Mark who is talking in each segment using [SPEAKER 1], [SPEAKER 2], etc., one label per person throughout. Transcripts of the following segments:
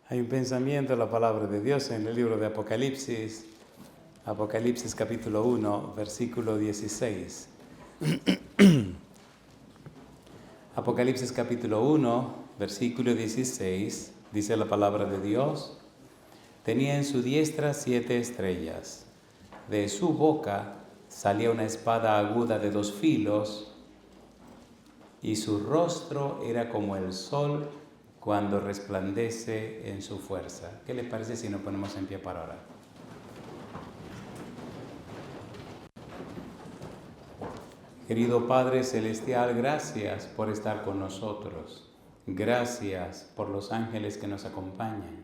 [SPEAKER 1] Hay un pensamiento en la palabra de Dios en el libro de Apocalipsis, Apocalipsis capítulo 1, versículo 16. Apocalipsis capítulo 1, versículo 16, dice la palabra de Dios: tenía en su diestra 7 estrellas, de su boca salía una espada aguda de 2 filos, y su rostro era como el sol cuando resplandece en su fuerza. ¿Qué les parece si nos ponemos en pie para orar? Querido Padre Celestial, gracias por estar con nosotros. Gracias por los ángeles que nos acompañan.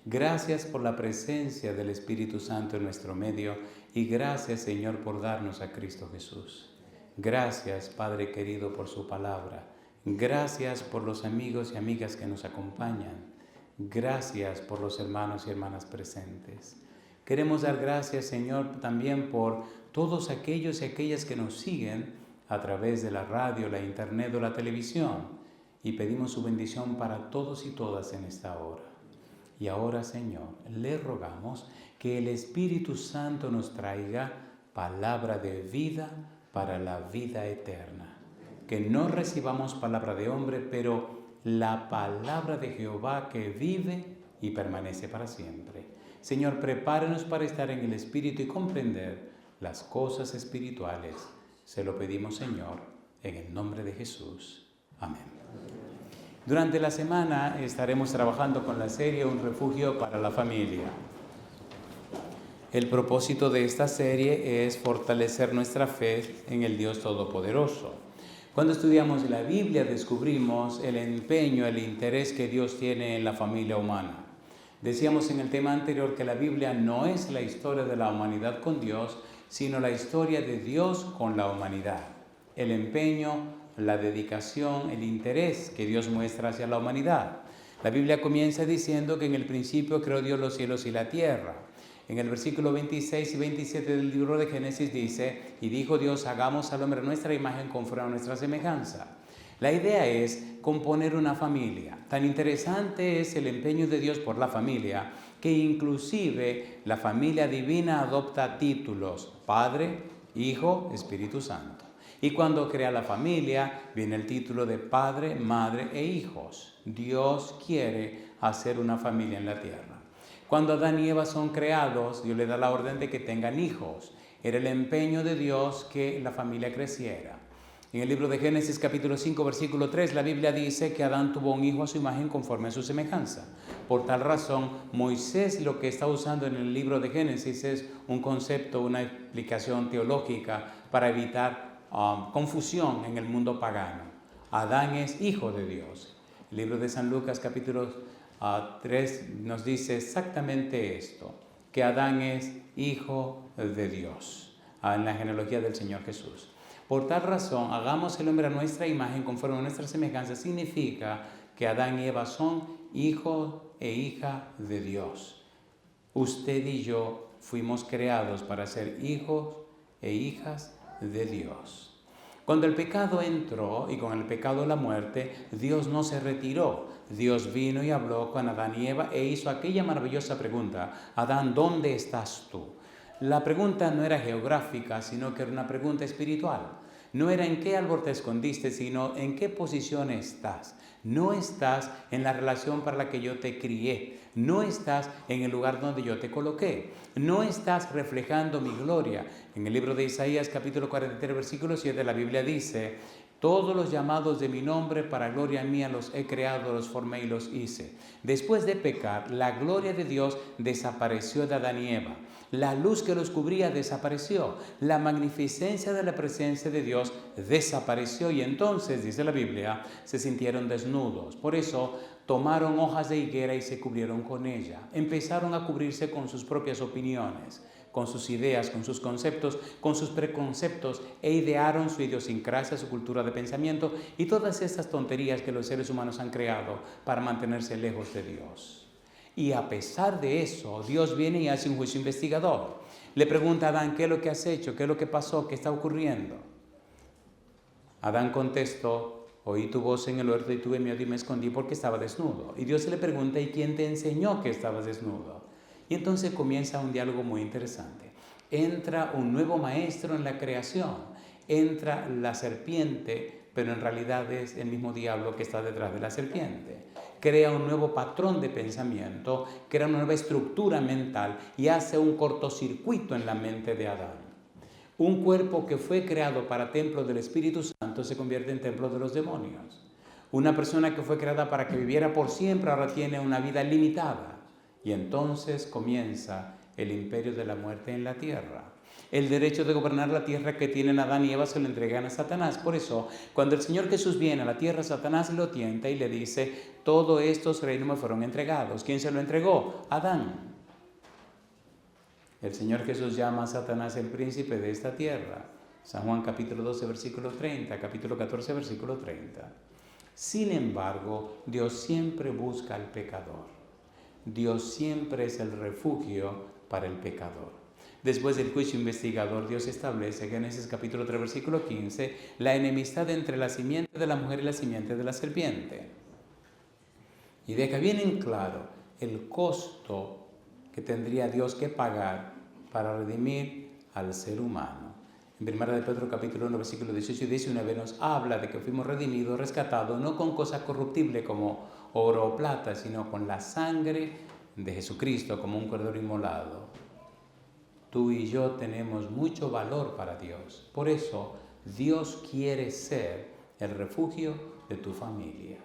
[SPEAKER 1] Gracias por la presencia del Espíritu Santo en nuestro medio y gracias, Señor, por darnos a Cristo Jesús. Gracias, Padre querido, por su palabra. Gracias por los amigos y amigas que nos acompañan. Gracias por los hermanos y hermanas presentes. Queremos dar gracias, Señor, también por todos aquellos y aquellas que nos siguen a través de la radio, la internet o la televisión. Y pedimos su bendición para todos y todas en esta hora. Y ahora, Señor, le rogamos que el Espíritu Santo nos traiga palabra de vida para la vida eterna. Que no recibamos palabra de hombre, pero la palabra de Jehová que vive y permanece para siempre. Señor, prepárenos para estar en el Espíritu y comprender las cosas espirituales. Se lo pedimos, Señor, en el nombre de Jesús. Amén. Durante la semana estaremos trabajando con la serie Un refugio para la familia. El propósito de esta serie es fortalecer nuestra fe en el Dios Todopoderoso. Cuando estudiamos la Biblia descubrimos el empeño, el interés que Dios tiene en la familia humana. Decíamos en el tema anterior que la Biblia no es la historia de la humanidad con Dios, sino la historia de Dios con la humanidad. El empeño, la dedicación, el interés que Dios muestra hacia la humanidad. La Biblia comienza diciendo que en el principio creó Dios los cielos y la tierra. En el versículo 26 y 27 del libro de Génesis dice: y dijo Dios, hagamos al hombre a nuestra imagen conforme a nuestra semejanza. La idea es componer una familia. Tan interesante es el empeño de Dios por la familia, que inclusive la familia divina adopta títulos: Padre, Hijo, Espíritu Santo. Y cuando crea la familia, viene el título de Padre, Madre e Hijos. Dios quiere hacer una familia en la tierra. Cuando Adán y Eva son creados, Dios le da la orden de que tengan hijos. Era el empeño de Dios que la familia creciera. En el libro de Génesis capítulo 5 versículo 3 la Biblia dice que Adán tuvo un hijo a su imagen conforme a su semejanza. Por tal razón, Moisés lo que está usando en el libro de Génesis es un concepto, una explicación teológica para evitar confusión en el mundo pagano. Adán es hijo de Dios. El libro de San Lucas capítulo 3 nos dice exactamente esto, que Adán es hijo de Dios, en la genealogía del Señor Jesús. Por tal razón, hagamos el hombre a nuestra imagen conforme a nuestra semejanza, significa que Adán y Eva son hijo e hija de Dios. Usted y yo fuimos creados para ser hijos e hijas de Dios. Cuando el pecado entró y con el pecado la muerte, Dios no se retiró. Dios vino y habló con Adán y Eva e hizo aquella maravillosa pregunta: Adán, ¿dónde estás tú? La pregunta no era geográfica, sino que era una pregunta espiritual. No era en qué árbol te escondiste, sino en qué posición estás. No estás en la relación para la que yo te crié. No estás en el lugar donde yo te coloqué. No estás reflejando mi gloria. En el libro de Isaías, capítulo 43, versículo 7, la Biblia dice: todos los llamados de mi nombre para gloria mía los he creado, los formé y los hice. Después de pecar, la gloria de Dios desapareció de Adán y Eva. La luz que los cubría desapareció. La magnificencia de la presencia de Dios desapareció y entonces, dice la Biblia, se sintieron desnudos. Por eso tomaron hojas de higuera y se cubrieron con ella. Empezaron a cubrirse con sus propias opiniones, con sus ideas, con sus conceptos, con sus preconceptos, e idearon su idiosincrasia, su cultura de pensamiento y todas estas tonterías que los seres humanos han creado para mantenerse lejos de Dios. Y a pesar de eso, Dios viene y hace un juicio investigador. Le pregunta a Adán: ¿qué es lo que has hecho? ¿Qué es lo que pasó? ¿Qué está ocurriendo? Adán contestó: Oí tu voz en el huerto y tuve miedo y me escondí porque estaba desnudo. Y Dios le pregunta, ¿y quién te enseñó que estabas desnudo? Y entonces comienza un diálogo muy interesante. Entra un nuevo maestro en la creación. Entra la serpiente, pero en realidad es el mismo diablo que está detrás de la serpiente. Crea un nuevo patrón de pensamiento, crea una nueva estructura mental y hace un cortocircuito en la mente de Adán. Un cuerpo que fue creado para templo del Espíritu Santo se convierte en templo de los demonios. Una persona que fue creada para que viviera por siempre ahora tiene una vida limitada. Y entonces comienza el imperio de la muerte en la tierra. El derecho de gobernar la tierra que tienen Adán y Eva se lo entregan a Satanás. Por eso, cuando el Señor Jesús viene a la tierra, Satanás lo tienta y le dice, todos estos reinos me fueron entregados. ¿Quién se lo entregó? Adán. El Señor Jesús llama a Satanás el príncipe de esta tierra. San Juan capítulo 12, versículo 30, capítulo 14, versículo 30. Sin embargo, Dios siempre busca al pecador. Dios siempre es el refugio para el pecador. Después del juicio investigador, Dios establece, Génesis capítulo 3, versículo 15, la enemistad entre la simiente de la mujer y la simiente de la serpiente. Y deja bien en claro el costo que tendría Dios que pagar para redimir al ser humano. En 1 de Pedro capítulo 1, versículo 18 y 19 nos habla de que fuimos redimidos, rescatados, no con cosas corruptibles como oro o plata, sino con la sangre de Jesucristo como un cordero inmolado. Tú y yo tenemos mucho valor para Dios. Por eso Dios quiere ser el refugio de tu familia.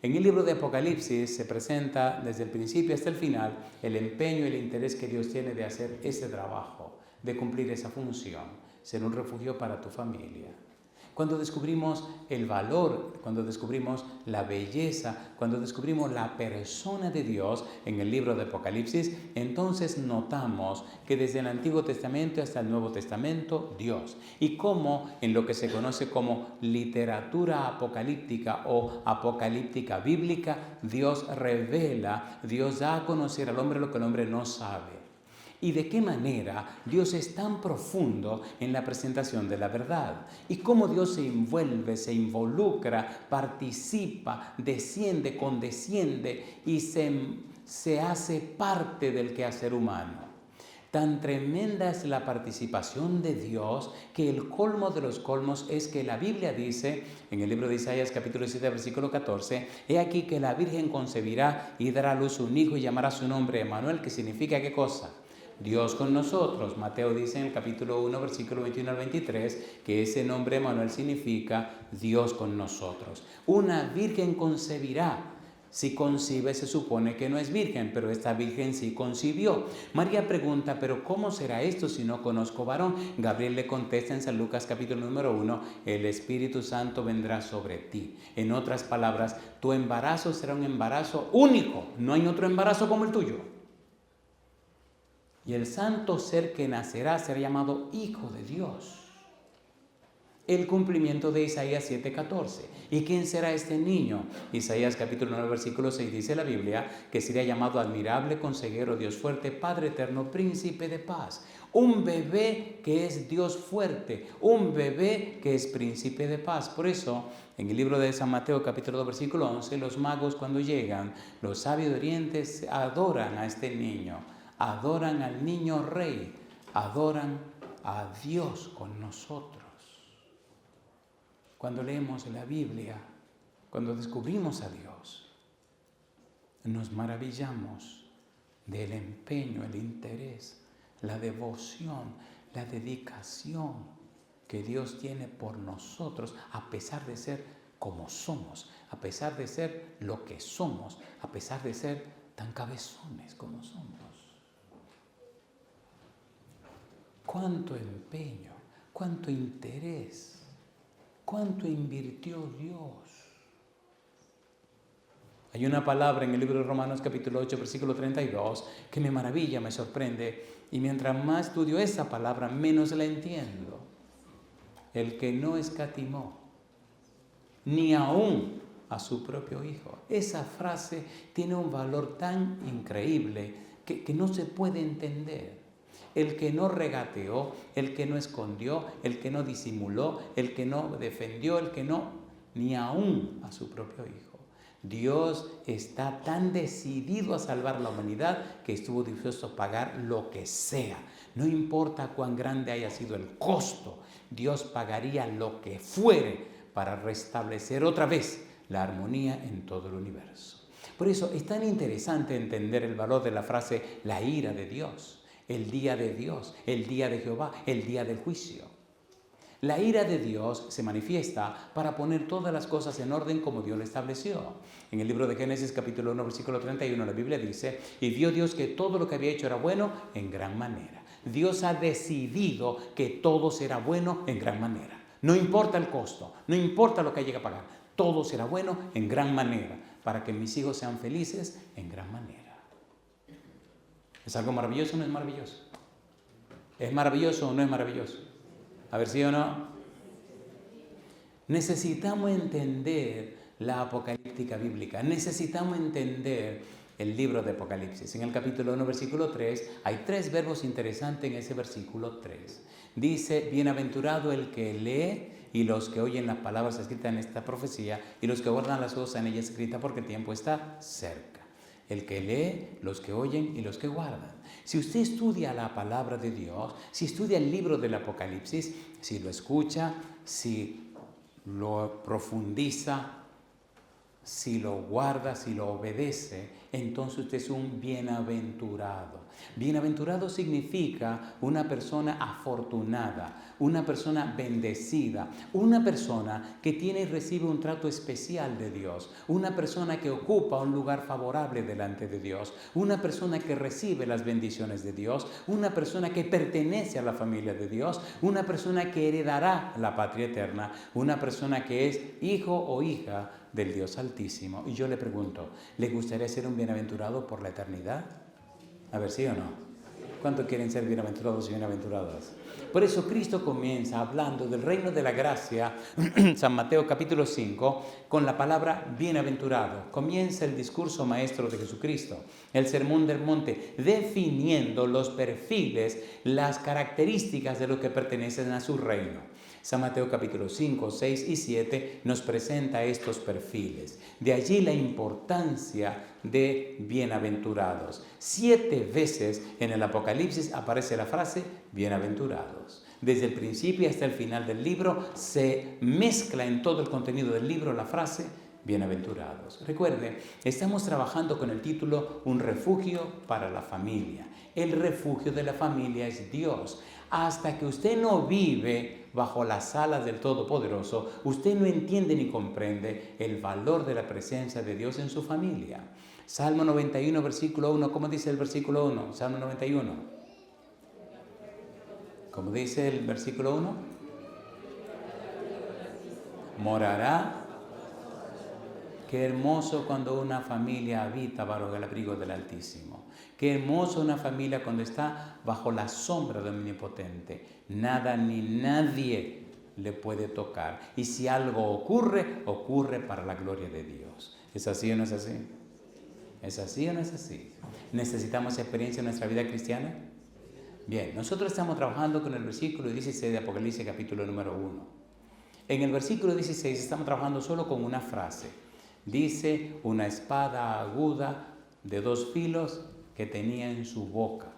[SPEAKER 1] En el libro de Apocalipsis se presenta desde el principio hasta el final el empeño y el interés que Dios tiene de hacer ese trabajo, de cumplir esa función, ser un refugio para tu familia. Cuando descubrimos el valor, cuando descubrimos la belleza, cuando descubrimos la persona de Dios en el libro de Apocalipsis, entonces notamos que desde el Antiguo Testamento hasta el Nuevo Testamento, Dios. Y cómo en lo que se conoce como literatura apocalíptica o apocalíptica bíblica, Dios revela, Dios da a conocer al hombre lo que el hombre no sabe. Y de qué manera Dios es tan profundo en la presentación de la verdad. Y cómo Dios se envuelve, se involucra, participa, desciende, condesciende y se hace parte del quehacer humano. Tan tremenda es la participación de Dios que el colmo de los colmos es que la Biblia dice, en el libro de Isaías capítulo 7 versículo 14, he aquí que la Virgen concebirá y dará a luz un hijo y llamará su nombre Emmanuel, que significa ¿qué cosa? Dios con nosotros. Mateo dice en el capítulo 1, versículo 21 al 23, que ese nombre Emmanuel significa Dios con nosotros. Una virgen concebirá. Si concibe se supone que no es virgen, pero esta virgen sí concibió. María pregunta, ¿pero cómo será esto si no conozco varón? Gabriel le contesta en San Lucas capítulo número 1, el Espíritu Santo vendrá sobre ti. En otras palabras, tu embarazo será un embarazo único. No hay otro embarazo como el tuyo. Y el santo ser que nacerá será llamado Hijo de Dios. El cumplimiento de Isaías 7:14. ¿Y quién será este niño? Isaías capítulo 9, versículo 6 dice la Biblia que sería llamado admirable, consejero, Dios fuerte, Padre eterno, príncipe de paz. Un bebé que es Dios fuerte, un bebé que es príncipe de paz. Por eso, en el libro de San Mateo capítulo 2, versículo 11, los magos cuando llegan, los sabios de Oriente adoran a este niño. Adoran al niño rey, adoran a Dios con nosotros. Cuando leemos la Biblia, cuando descubrimos a Dios, nos maravillamos del empeño, el interés, la devoción, la dedicación que Dios tiene por nosotros, a pesar de ser como somos, a pesar de ser lo que somos, a pesar de ser tan cabezones como somos. Cuánto empeño, cuánto interés, cuánto invirtió Dios. Hay una palabra en el libro de Romanos capítulo 8, versículo 32, que me maravilla, me sorprende, y mientras más estudio esa palabra, menos la entiendo. El que no escatimó, ni aún a su propio Hijo. Esa frase tiene un valor tan increíble que no se puede entender. El que no regateó, el que no escondió, el que no disimuló, el que no defendió, el que no ni aún a su propio Hijo. Dios está tan decidido a salvar a la humanidad que estuvo dispuesto a pagar lo que sea. No importa cuán grande haya sido el costo, Dios pagaría lo que fuere para restablecer otra vez la armonía en todo el universo. Por eso es tan interesante entender el valor de la frase la ira de Dios, el día de Dios, el día de Jehová, el día del juicio. La ira de Dios se manifiesta para poner todas las cosas en orden como Dios lo estableció. En el libro de Génesis capítulo 1 versículo 31 la Biblia dice: y vio Dios que todo lo que había hecho era bueno en gran manera. Dios ha decidido que todo será bueno en gran manera. No importa el costo, no importa lo que haya que pagar, todo será bueno en gran manera para que mis hijos sean felices en gran manera. ¿Es algo maravilloso o no es maravilloso? ¿Es maravilloso o no es maravilloso? A ver, ¿sí o no? Necesitamos entender la apocalíptica bíblica. Necesitamos entender el libro de Apocalipsis. En el capítulo 1, versículo 3, hay 3 verbos interesantes en ese versículo 3. Dice: bienaventurado el que lee y los que oyen las palabras escritas en esta profecía y los que guardan las cosas en ella escritas, porque el tiempo está cerca. El que lee, los que oyen y los que guardan. Si usted estudia la palabra de Dios, si estudia el libro del Apocalipsis, si lo escucha, si lo profundiza, si lo guarda, si lo obedece, entonces usted es un bienaventurado. Bienaventurado significa una persona afortunada, una persona bendecida, una persona que tiene y recibe un trato especial de Dios, una persona que ocupa un lugar favorable delante de Dios, una persona que recibe las bendiciones de Dios, una persona que pertenece a la familia de Dios, una persona que heredará la patria eterna, una persona que es hijo o hija del Dios Altísimo. Y yo le pregunto, ¿le gustaría ser un bienaventurado por la eternidad? A ver, ¿sí o no? ¿Cuántos quieren ser bienaventurados y bienaventuradas? Por eso Cristo comienza hablando del reino de la gracia, San Mateo capítulo 5, con la palabra bienaventurado. Comienza el discurso maestro de Jesucristo, el sermón del monte, definiendo los perfiles, las características de los que pertenecen a su reino. San Mateo capítulo 5, 6 y 7 nos presenta estos perfiles. De allí la importancia de bienaventurados. 7 veces en el Apocalipsis aparece la frase bienaventurados. Desde el principio hasta el final del libro se mezcla en todo el contenido del libro la frase bienaventurados. Recuerde, estamos trabajando con el título Un refugio para la familia. El refugio de la familia es Dios. Hasta que usted no vive bajo las alas del Todopoderoso, usted no entiende ni comprende el valor de la presencia de Dios en su familia. Salmo 91, versículo 1, ¿cómo dice el versículo 1? Salmo 91. ¿Cómo dice el versículo 1? Morará. Qué hermoso cuando una familia habita bajo el abrigo del Altísimo. Qué hermoso una familia cuando está bajo la sombra del Omnipotente. Nada ni nadie le puede tocar. Y si algo ocurre, ocurre para la gloria de Dios. ¿Es así o no es así? ¿Es así o no es así? ¿Necesitamos experiencia en nuestra vida cristiana? Bien, nosotros estamos trabajando con el versículo 16 de Apocalipsis capítulo número 1. En el versículo 16 estamos trabajando solo con una frase. Dice: una espada aguda de 2 filos que tenía en su boca.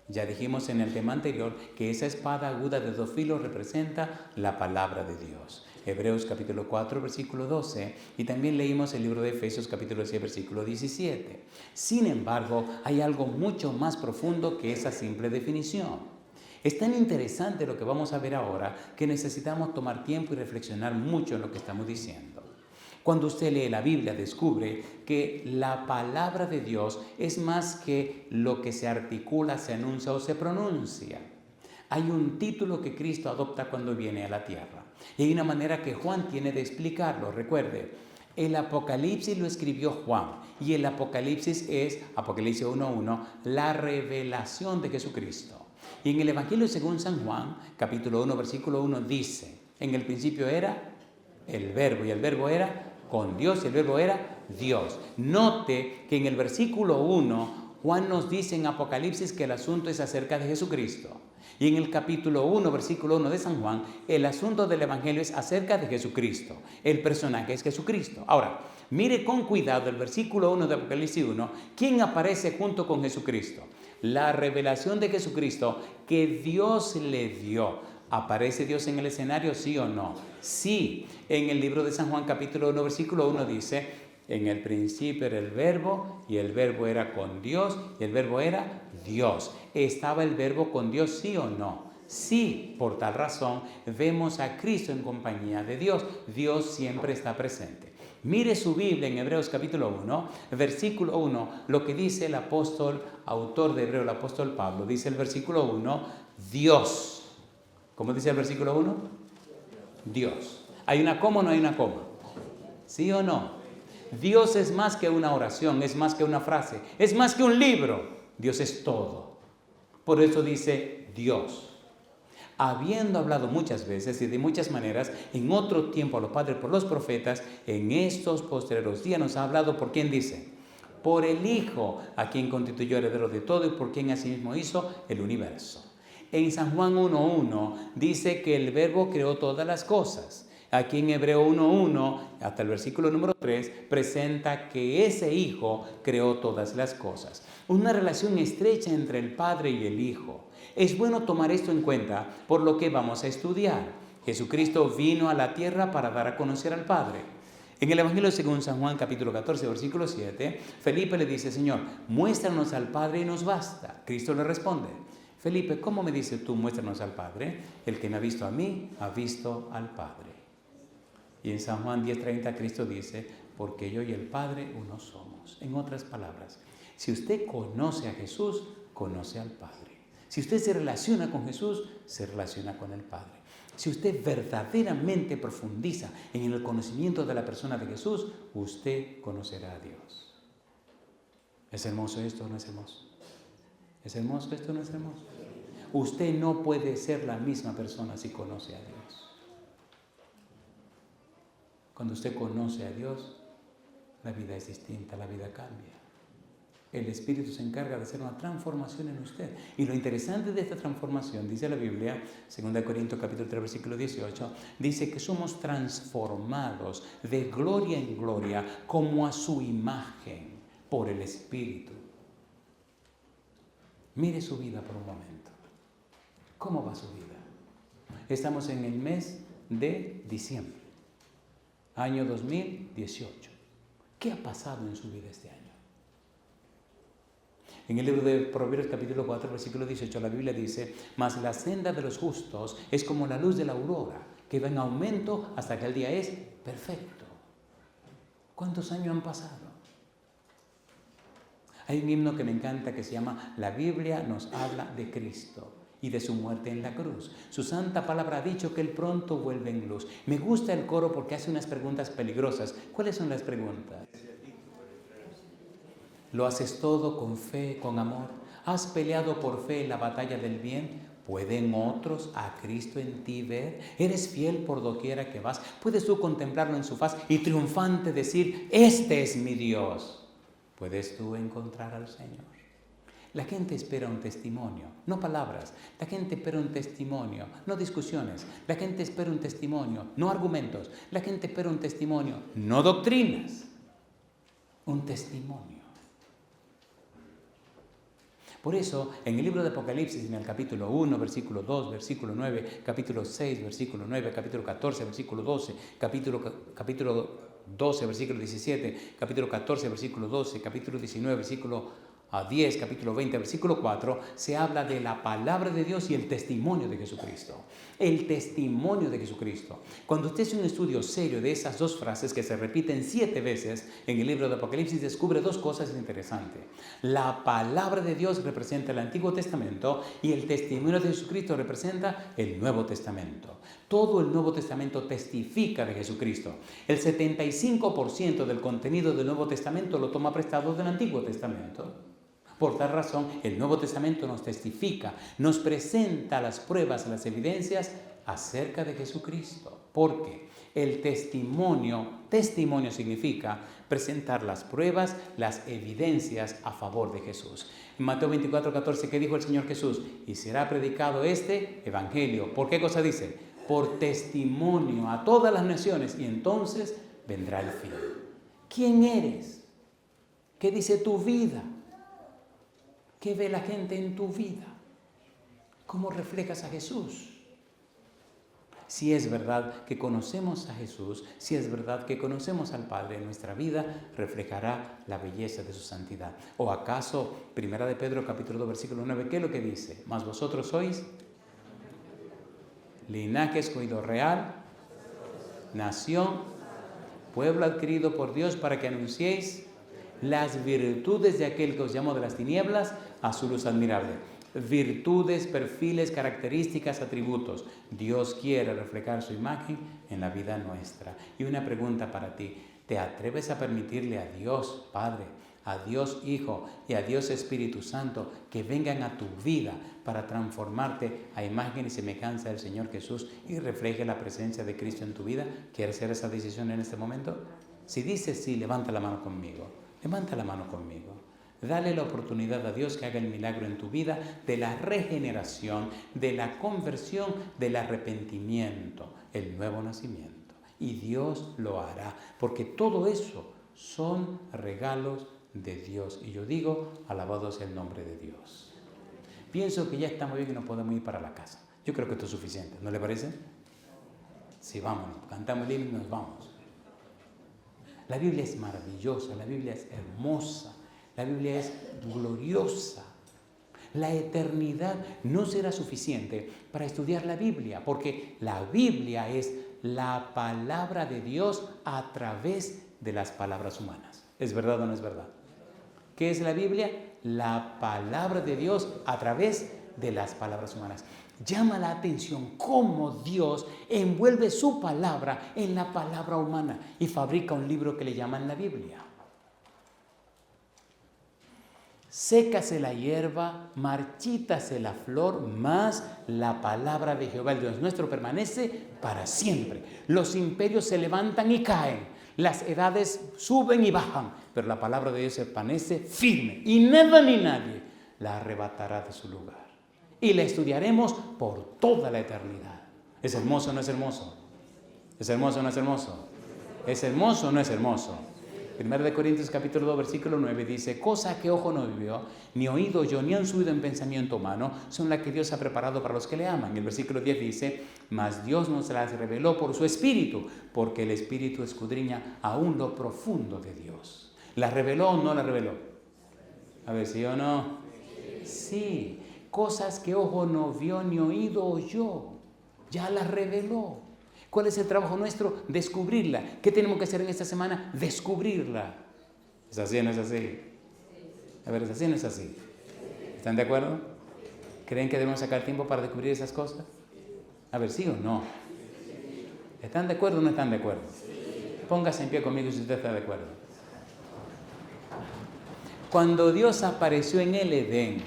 [SPEAKER 1] Ya dijimos en el tema anterior que esa espada aguda de 2 filos representa la palabra de Dios. Hebreos capítulo 4, versículo 12, y también leímos el libro de Efesios capítulo 6, versículo 17. Sin embargo, hay algo mucho más profundo que esa simple definición. Es tan interesante lo que vamos a ver ahora que necesitamos tomar tiempo y reflexionar mucho en lo que estamos diciendo. Cuando usted lee la Biblia, descubre que la palabra de Dios es más que lo que se articula, se anuncia o se pronuncia. Hay un título que Cristo adopta cuando viene a la tierra. Y hay una manera que Juan tiene de explicarlo. Recuerde, el Apocalipsis lo escribió Juan. Y el Apocalipsis es, Apocalipsis 1:1, la revelación de Jesucristo. Y en el Evangelio según San Juan, capítulo 1, versículo 1, dice: en el principio era el Verbo, y el Verbo era con Dios, y el Verbo era Dios. Note que en el versículo 1, Juan nos dice en Apocalipsis que el asunto es acerca de Jesucristo. Y en el capítulo 1, versículo 1 de San Juan, el asunto del Evangelio es acerca de Jesucristo. El personaje es Jesucristo. Ahora, mire con cuidado el versículo 1 de Apocalipsis 1. ¿Quién aparece junto con Jesucristo? La revelación de Jesucristo que Dios le dio. ¿Aparece Dios en el escenario, sí o no? Sí. En el libro de San Juan, capítulo 1, versículo 1 dice: en el principio era el verbo, y el verbo era con Dios, y el verbo era Dios. ¿Estaba el verbo con Dios, sí o no? Sí. Por tal razón, vemos a Cristo en compañía de Dios. Dios siempre está presente. Mire su Biblia en Hebreos capítulo 1, versículo 1, lo que dice el apóstol, autor de Hebreos, el apóstol Pablo. Dice el versículo 1, Dios. ¿Cómo dice el versículo 1? Dios. ¿Hay una coma o no hay una coma? ¿Sí o no? Dios es más que una oración, es más que una frase, es más que un libro. Dios es todo. Por eso dice Dios. Habiendo hablado muchas veces y de muchas maneras, en otro tiempo a los padres por los profetas, en estos postreros días nos ha hablado, ¿por quién dice? Por el Hijo, a quien constituyó heredero de todo y por quien asimismo hizo el universo. En San Juan 1.1 dice que el Verbo creó todas las cosas. Aquí en Hebreo 1.1, hasta el versículo número 3, presenta que ese Hijo creó todas las cosas. Una relación estrecha entre el Padre y el Hijo. Es bueno tomar esto en cuenta por lo que vamos a estudiar. Jesucristo vino a la tierra para dar a conocer al Padre. En el Evangelio según San Juan, capítulo 14, versículo 7, Felipe le dice: Señor, muéstranos al Padre y nos basta. Cristo le responde: Felipe, ¿cómo me dices tú, muéstranos al Padre? El que me ha visto a mí, ha visto al Padre. Y en San Juan 10:30 Cristo dice: porque yo y el Padre uno somos. En otras palabras, si usted conoce a Jesús, conoce al Padre. Si usted se relaciona con Jesús, se relaciona con el Padre. Si usted verdaderamente profundiza en el conocimiento de la persona de Jesús, usted conocerá a Dios. ¿Es hermoso esto o no es hermoso? ¿Es hermoso esto o no es hermoso? Usted no puede ser la misma persona si conoce a Dios. Cuando usted conoce a Dios, la vida es distinta, la vida cambia. El Espíritu se encarga de hacer una transformación en usted. Y lo interesante de esta transformación, dice la Biblia, 2 Corintios capítulo 3, versículo 18, dice que somos transformados de gloria en gloria como a su imagen por el Espíritu. Mire su vida por un momento. ¿Cómo va su vida? Estamos en el mes de diciembre, año 2018. ¿Qué ha pasado en su vida este año? En el libro de Proverbios capítulo 4, versículo 18, la Biblia dice: mas la senda de los justos es como la luz de la aurora, que va en aumento hasta que el día es perfecto. ¿Cuántos años han pasado? Hay un himno que me encanta que se llama: la Biblia nos habla de Cristo y de su muerte en la cruz. Su santa palabra ha dicho que Él pronto vuelve en luz. Me gusta el coro porque hace unas preguntas peligrosas. ¿Cuáles son las preguntas? ¿Lo haces todo con fe, con amor? ¿Has peleado por fe en la batalla del bien? ¿Pueden otros a Cristo en ti ver? ¿Eres fiel por doquiera que vas? ¿Puedes tú contemplarlo en su faz y triunfante decir: este es mi Dios? ¿Puedes tú encontrar al Señor? La gente espera un testimonio, no palabras. La gente espera un testimonio, no discusiones. La gente espera un testimonio, no argumentos. La gente espera un testimonio, no doctrinas. Un testimonio. Por eso, en el libro de Apocalipsis, en el capítulo 1, versículo 2, versículo 9, capítulo 6, versículo 9, capítulo 14, versículo 12, capítulo 12, versículo 17, capítulo 14, versículo 12, capítulo 19, versículo 10, capítulo 20, versículo 4, se habla de la palabra de Dios y el testimonio de Jesucristo. El testimonio de Jesucristo. Cuando usted hace un estudio serio de esas dos frases que se repiten 7 veces en el libro de Apocalipsis, descubre 2 cosas interesantes. La palabra de Dios representa el Antiguo Testamento y el testimonio de Jesucristo representa el Nuevo Testamento. Todo el Nuevo Testamento testifica de Jesucristo. El 75% del contenido del Nuevo Testamento lo toma prestado del Antiguo Testamento. Por tal razón, el Nuevo Testamento nos testifica, nos presenta las pruebas, las evidencias acerca de Jesucristo. Porque el testimonio. Testimonio significa presentar las pruebas, las evidencias a favor de Jesús. En Mateo 24:14, ¿qué dijo el Señor Jesús? Y será predicado este evangelio. ¿Por qué cosa dice? Por testimonio a todas las naciones, y entonces vendrá el fin. ¿Quién eres? ¿Qué dice tu vida? ¿Qué ve la gente en tu vida? ¿Cómo reflejas a Jesús? Si es verdad que conocemos a Jesús, si es verdad que conocemos al Padre, nuestra vida reflejará la belleza de su santidad. ¿O acaso, 1 de Pedro capítulo 2 versículo 9, qué es lo que dice? Mas vosotros sois linaje escogido real, nación, pueblo adquirido por Dios para que anunciéis las virtudes de aquel que os llamó de las tinieblas a su luz admirable. Virtudes, perfiles, características, atributos. Dios quiere reflejar su imagen en la vida nuestra. Y una pregunta para ti. ¿Te atreves a permitirle a Dios Padre, a Dios Hijo y a Dios Espíritu Santo que vengan a tu vida para transformarte a imagen y semejanza del Señor Jesús y refleje la presencia de Cristo en tu vida? ¿Quieres hacer esa decisión en este momento? Si dices sí, levanta la mano conmigo. Levanta la mano conmigo. Dale la oportunidad a Dios que haga el milagro en tu vida de la regeneración, de la conversión, del arrepentimiento, el nuevo nacimiento. Y Dios lo hará, porque todo eso son regalos de Dios. Y yo digo, alabado sea el nombre de Dios. Pienso que ya estamos bien y nos podemos ir para la casa. Yo creo que esto es suficiente, ¿no le parece? Sí, vámonos, cantamos el himno y nos vamos. La Biblia es maravillosa, la Biblia es hermosa, la Biblia es gloriosa. La eternidad no será suficiente para estudiar la Biblia, porque la Biblia es la palabra de Dios a través de las palabras humanas. ¿Es verdad o no es verdad? ¿Qué es la Biblia? La palabra de Dios a través de las palabras humanas. Llama la atención cómo Dios envuelve su palabra en la palabra humana y fabrica un libro que le llaman la Biblia. Sécase la hierba, marchítase la flor, mas la palabra de Jehová, el Dios nuestro, permanece para siempre. Los imperios se levantan y caen, las edades suben y bajan, pero la palabra de Dios permanece firme y nada ni nadie la arrebatará de su lugar. Y la estudiaremos por toda la eternidad. ¿Es hermoso o no es hermoso? ¿Es hermoso o no es hermoso? ¿Es hermoso o no es hermoso? 1 Corintios capítulo 2 versículo 9 dice: cosa que ojo no vio, ni oído yo, ni han subido en pensamiento humano, son las que Dios ha preparado para los que le aman. Y el versículo 10 dice: mas Dios nos las reveló por su Espíritu, porque el Espíritu escudriña aún lo profundo de Dios. ¿La reveló o no la reveló? A ver, ¿sí o no? Sí. Cosas que ojo no vio ni oído oyó, ya las reveló. ¿Cuál es el trabajo nuestro? Descubrirla. ¿Qué tenemos que hacer en esta semana? Descubrirla. ¿Es así o no es así? A ver, ¿es así o no es así? ¿Están de acuerdo? ¿Creen que debemos sacar tiempo para descubrir esas cosas? A ver, ¿sí o no? ¿Están de acuerdo o no están de acuerdo? Póngase en pie conmigo si usted está de acuerdo. Cuando Dios apareció en el Edén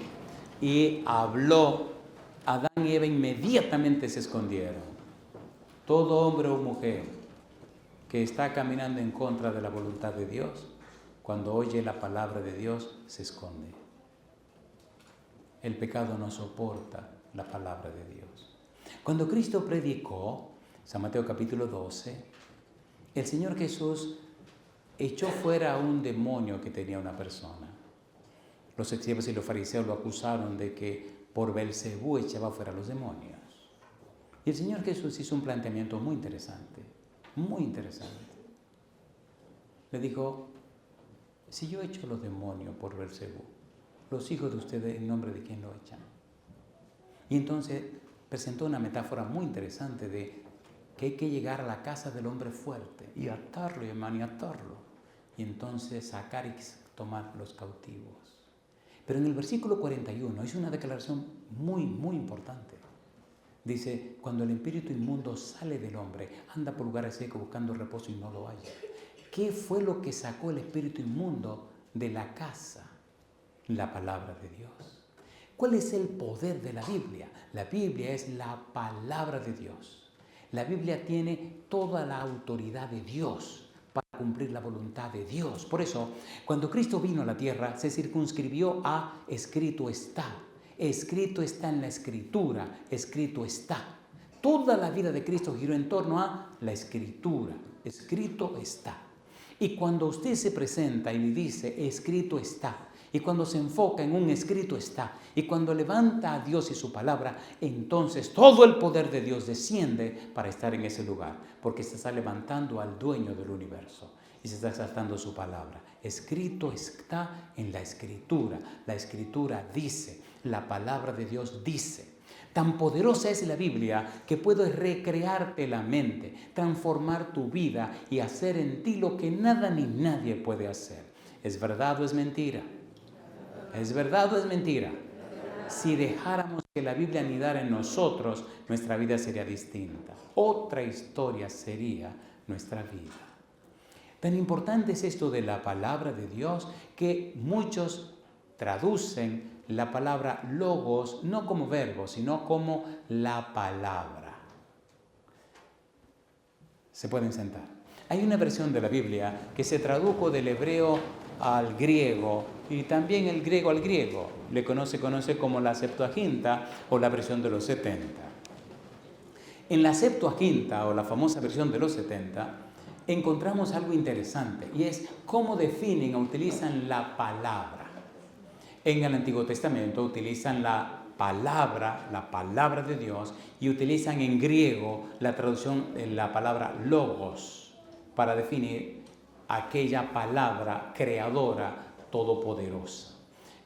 [SPEAKER 1] y habló, Adán y Eva inmediatamente se escondieron. Todo hombre o mujer que está caminando en contra de la voluntad de Dios, cuando oye la palabra de Dios, se esconde. El pecado no soporta la palabra de Dios. Cuando Cristo predicó, San Mateo capítulo 12, el Señor Jesús echó fuera a un demonio que tenía una persona. Los escribas y los fariseos lo acusaron de que por Belcebú echaba fuera a los demonios. Y el Señor Jesús hizo un planteamiento muy interesante, muy interesante. Le dijo: si yo echo los demonios por Belcebú, los hijos de ustedes, ¿en nombre de quién lo echan? Y entonces presentó una metáfora muy interesante de que hay que llegar a la casa del hombre fuerte y atarlo, y maniatarlo, y entonces sacar y tomar los cautivos. Pero en el versículo 41 hizo una declaración muy, muy importante. Dice: cuando el espíritu inmundo sale del hombre, anda por lugares secos buscando reposo y no lo halla. ¿Qué fue lo que sacó el espíritu inmundo de la casa? La palabra de Dios. ¿Cuál es el poder de la Biblia? La Biblia es la palabra de Dios. La Biblia tiene toda la autoridad de Dios para cumplir la voluntad de Dios. Por eso, cuando Cristo vino a la tierra, se circunscribió a escrito está. Escrito está en la Escritura, escrito está. Toda la vida de Cristo giró en torno a la Escritura, escrito está. Y cuando usted se presenta y le dice, escrito está, y cuando se enfoca en un escrito está, y cuando levanta a Dios y su palabra, entonces todo el poder de Dios desciende para estar en ese lugar, porque se está levantando al dueño del universo y se está exaltando su palabra. Escrito está en la Escritura. La Escritura dice, la palabra de Dios dice. Tan poderosa es la Biblia que puede recrearte la mente, transformar tu vida y hacer en ti lo que nada ni nadie puede hacer. ¿Es verdad o es mentira? ¿Es verdad o es mentira? Si dejáramos que la Biblia anidara en nosotros, nuestra vida sería distinta. Otra historia sería nuestra vida. Tan importante es esto de la palabra de Dios que muchos traducen la palabra logos no como verbo, sino como la palabra. Se pueden sentar. Hay una versión de la Biblia que se tradujo del hebreo al griego y también el griego al griego. Le conoce como la Septuaginta o la versión de los 70. En la Septuaginta o la famosa versión de los 70 encontramos algo interesante y es cómo definen o utilizan la palabra. En el Antiguo Testamento utilizan la palabra de Dios y utilizan en griego la traducción de la palabra logos para definir aquella palabra creadora todopoderosa.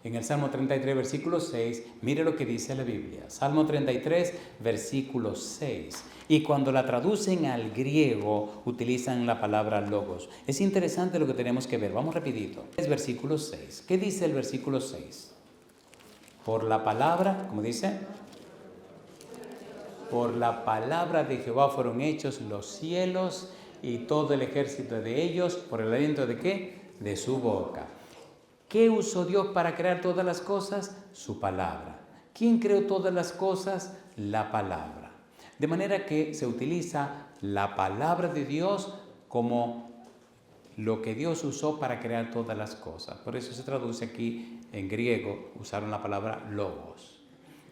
[SPEAKER 1] En el Salmo 33, versículo 6, mire lo que dice la Biblia. Salmo 33, versículo 6. Y cuando la traducen al griego, utilizan la palabra logos. Es interesante lo que tenemos que ver. Vamos rapidito. Es versículo 6. ¿Qué dice el versículo 6? Por la palabra, ¿cómo dice? Por la palabra de Jehová fueron hechos los cielos y todo el ejército de ellos. ¿Por el aliento de qué? De su boca. ¿Qué usó Dios para crear todas las cosas? Su palabra. ¿Quién creó todas las cosas? La palabra. De manera que se utiliza la palabra de Dios como lo que Dios usó para crear todas las cosas. Por eso se traduce aquí en griego, usaron la palabra logos.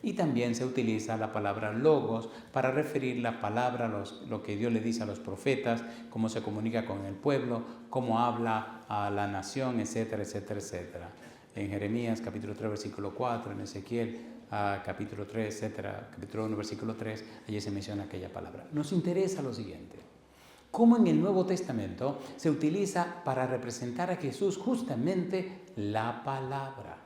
[SPEAKER 1] Y también se utiliza la palabra logos para referir la palabra, lo que Dios le dice a los profetas, cómo se comunica con el pueblo, cómo habla a la nación, etcétera, etcétera, etcétera. En Jeremías capítulo 3, versículo 4, en Ezequiel capítulo 3, etcétera, capítulo 1, versículo 3, allí se menciona aquella palabra. Nos interesa lo siguiente. Cómo en el Nuevo Testamento se utiliza para representar a Jesús justamente la palabra.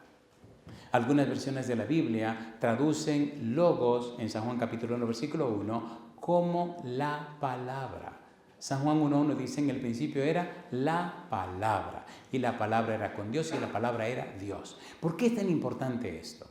[SPEAKER 1] Algunas versiones de la Biblia traducen logos en San Juan capítulo 1, versículo 1 como la palabra. San Juan 1.1 dice en el principio era la palabra y la palabra era con Dios y la palabra era Dios. ¿Por qué es tan importante esto?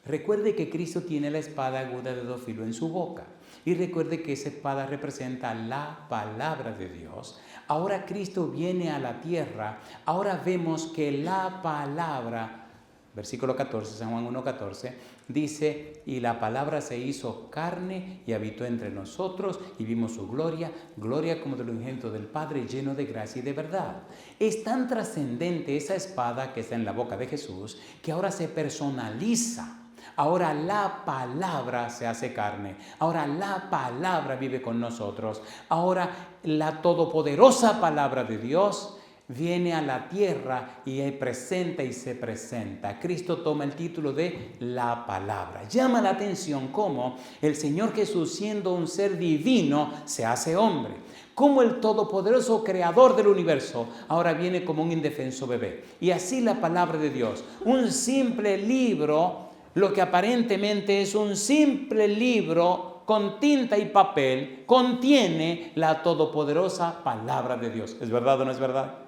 [SPEAKER 1] Recuerde que Cristo tiene la espada aguda de dos filos en su boca y recuerde que esa espada representa la palabra de Dios. Ahora Cristo viene a la tierra, ahora vemos que la palabra, versículo 14, San Juan 1.14, dice, y la palabra se hizo carne y habitó entre nosotros y vimos su gloria, gloria como del unigénito del Padre, lleno de gracia y de verdad. Es tan trascendente esa espada que está en la boca de Jesús que ahora se personaliza. Ahora la palabra se hace carne. Ahora la palabra vive con nosotros. Ahora la todopoderosa palabra de Dios viene a la tierra y presenta y se presenta. Cristo toma el título de la palabra. Llama la atención cómo el Señor Jesús, siendo un ser divino, se hace hombre. Como el todopoderoso creador del universo ahora viene como un indefenso bebé. Y así la palabra de Dios, un simple libro, lo que aparentemente es un simple libro con tinta y papel, contiene la todopoderosa palabra de Dios. ¿Es verdad o no es verdad?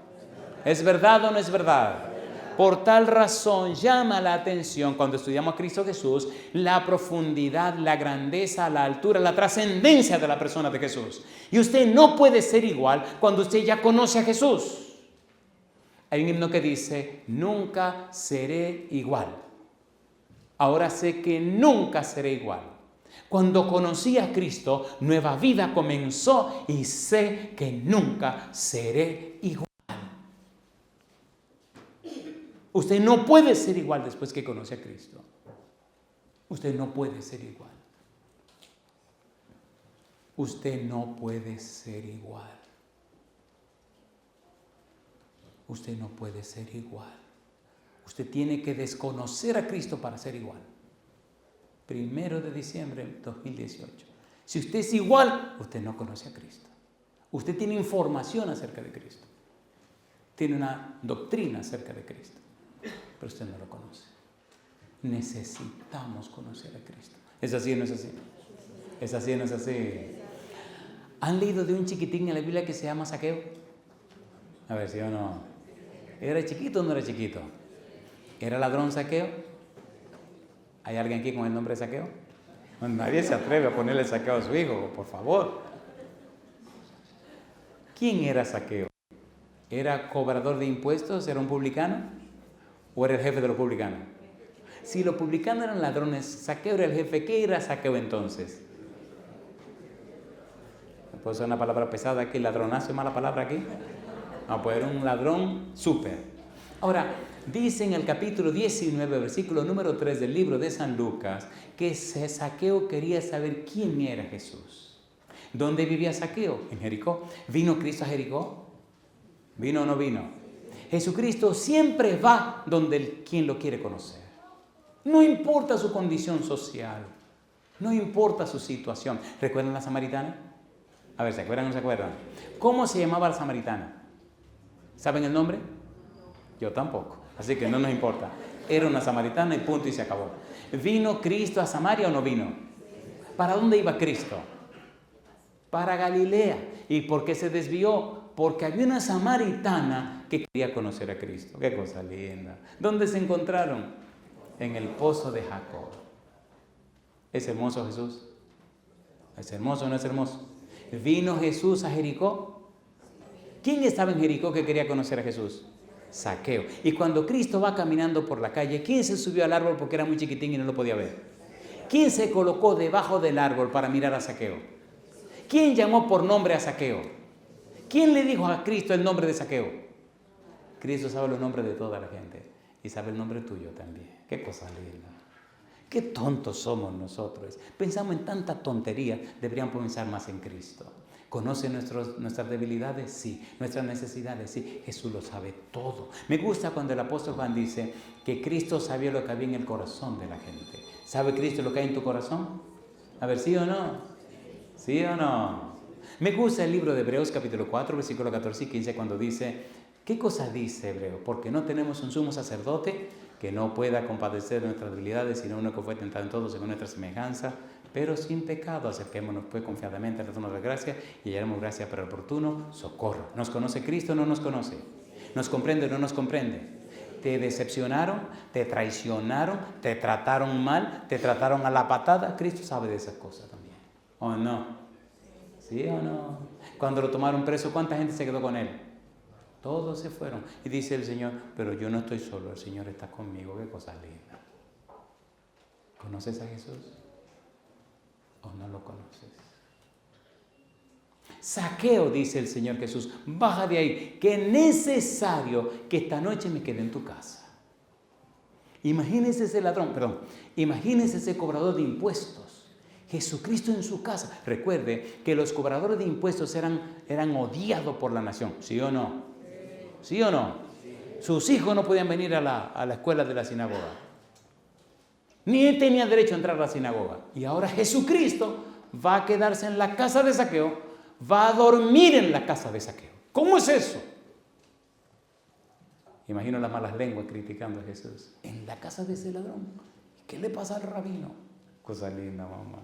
[SPEAKER 1] ¿Es verdad o no es verdad? Por tal razón llama la atención cuando estudiamos a Cristo Jesús la profundidad, la grandeza, la altura, la trascendencia de la persona de Jesús. Y usted no puede ser igual cuando usted ya conoce a Jesús. Hay un himno que dice, nunca seré igual. Ahora sé que nunca seré igual. Cuando conocí a Cristo, nueva vida comenzó y sé que nunca seré igual. Usted no puede ser igual después que conoce a Cristo. Usted no puede ser igual. Usted no puede ser igual. Usted no puede ser igual. Usted tiene que desconocer a Cristo para ser igual. 1 de diciembre de 2018. Si usted es igual, usted no conoce a Cristo. Usted tiene información acerca de Cristo. Tiene una doctrina acerca de Cristo. Pero usted no lo conoce. Necesitamos conocer a Cristo. ¿Es así o no es así? ¿Es así o no es así? ¿Han leído de un chiquitín en la Biblia que se llama Zaqueo? A ver, ¿sí o no? ¿Era chiquito o no era chiquito? ¿Era ladrón Zaqueo? ¿Hay alguien aquí con el nombre de Zaqueo? No, nadie se atreve a ponerle Zaqueo a su hijo, por favor. ¿Quién era Zaqueo? ¿Era cobrador de impuestos? ¿Era un publicano? ¿O era el jefe de los publicanos? Si los publicanos eran ladrones, Zaqueo era el jefe. ¿Qué era Zaqueo entonces? ¿Puedo usar una palabra pesada aquí? ¿Ladronazo es mala palabra aquí? No, pues era un ladrón súper. Ahora, dice en el capítulo 19, versículo número 3 del libro de San Lucas, que Zaqueo quería saber quién era Jesús. ¿Dónde vivía Zaqueo? En Jericó. ¿Vino Cristo a Jericó? ¿Vino o no vino? Jesucristo siempre va donde quien lo quiere conocer. No importa su condición social. No importa su situación. ¿Recuerdan la samaritana? A ver, ¿se acuerdan o no se acuerdan? ¿Cómo se llamaba la samaritana? ¿Saben el nombre? Yo tampoco, así que no nos importa. Era una samaritana y punto y se acabó. ¿Vino Cristo a Samaria o no vino? ¿Para dónde iba Cristo? Para Galilea. ¿Y por qué se desvió? Porque había una samaritana que quería conocer a Cristo. ¡Qué cosa linda! ¿Dónde se encontraron? En el pozo de Jacob. ¿Es hermoso Jesús? ¿Es hermoso o no es hermoso? ¿Vino Jesús a Jericó? ¿Quién estaba en Jericó que quería conocer a Jesús? Zaqueo. Y cuando Cristo va caminando por la calle, ¿quién se subió al árbol porque era muy chiquitín y no lo podía ver? ¿Quién se colocó debajo del árbol para mirar a Zaqueo? ¿Quién llamó por nombre a Zaqueo? ¿Quién le dijo a Cristo el nombre de Zaqueo? Cristo sabe los nombres de toda la gente y sabe el nombre tuyo también. Qué cosa linda. Qué tontos somos nosotros. Pensamos en tanta tontería, deberíamos pensar más en Cristo. ¿Conoce nuestras debilidades? Sí. ¿Nuestras necesidades? Sí. Jesús lo sabe todo. Me gusta cuando el apóstol Juan dice que Cristo sabía lo que había en el corazón de la gente. ¿Sabe Cristo lo que hay en tu corazón? A ver, ¿sí o no? ¿Sí o no? Me gusta el libro de Hebreos capítulo 4, versículo 14 y 15 cuando dice, ¿qué cosa dice Hebreo? Porque no tenemos un sumo sacerdote que no pueda compadecer de nuestras debilidades, sino uno que fue tentado en todo según nuestra semejanza, pero sin pecado. Acerquémonos pues confiadamente al trono de gracia y hallaremos gracia para el oportuno socorro. ¿Nos conoce Cristo o no nos conoce? ¿Nos comprende o no nos comprende? ¿Te decepcionaron? ¿Te traicionaron? ¿Te trataron mal? ¿Te trataron a la patada? Cristo sabe de esas cosas también. ¿O no? ¿Sí o no? Cuando lo tomaron preso, ¿cuánta gente se quedó con él? Todos se fueron. Y dice el Señor, pero yo no estoy solo, el Señor está conmigo. Qué cosa linda. ¿Conoces a Jesús? ¿O no lo conoces? Zaqueo, dice el Señor Jesús, baja de ahí, que es necesario que esta noche me quede en tu casa. Imagínese ese ladrón, imagínese ese cobrador de impuestos. Jesucristo en su casa. Recuerde que los cobradores de impuestos eran odiados por la nación, ¿sí o no? ¿Sí o no? Sus hijos no podían venir a la escuela de la sinagoga. Ni él tenía derecho a entrar a la sinagoga. Y ahora Jesucristo va a quedarse en la casa de Zaqueo, va a dormir en la casa de Zaqueo. ¿Cómo es eso? Imagino las malas lenguas criticando a Jesús. En la casa de ese ladrón. ¿Qué le pasa al rabino? Cosa linda, mamá.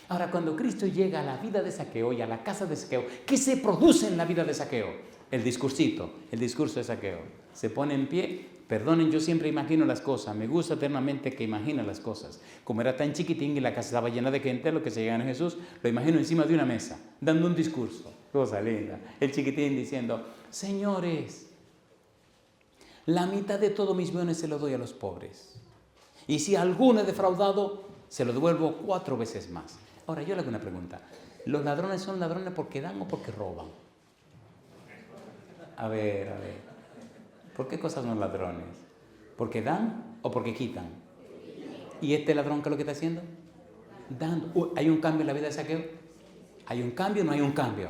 [SPEAKER 1] Ahora, cuando Cristo llega a la vida de Zaqueo y a la casa de Zaqueo, ¿qué se produce en la vida de Zaqueo? El discurso de Zaqueo. Se pone en pie. Perdonen, yo siempre imagino las cosas. Me gusta eternamente que imagina las cosas. Como era tan chiquitín y la casa estaba llena de gente, lo que se llegan a Jesús, lo imagino encima de una mesa, dando un discurso. Cosa linda. El chiquitín diciendo, señores, la mitad de todos mis bienes se los doy a los pobres. Y si alguno es defraudado, se lo devuelvo 4 veces más. Ahora, yo le hago una pregunta. ¿Los ladrones son ladrones porque dan o porque roban? A ver. ¿Por qué cosas son ladrones? ¿Porque dan o porque quitan? ¿Y este ladrón qué es lo que está haciendo? Dando. ¿Hay un cambio en la vida de Zaqueo? ¿Hay un cambio o no hay un cambio?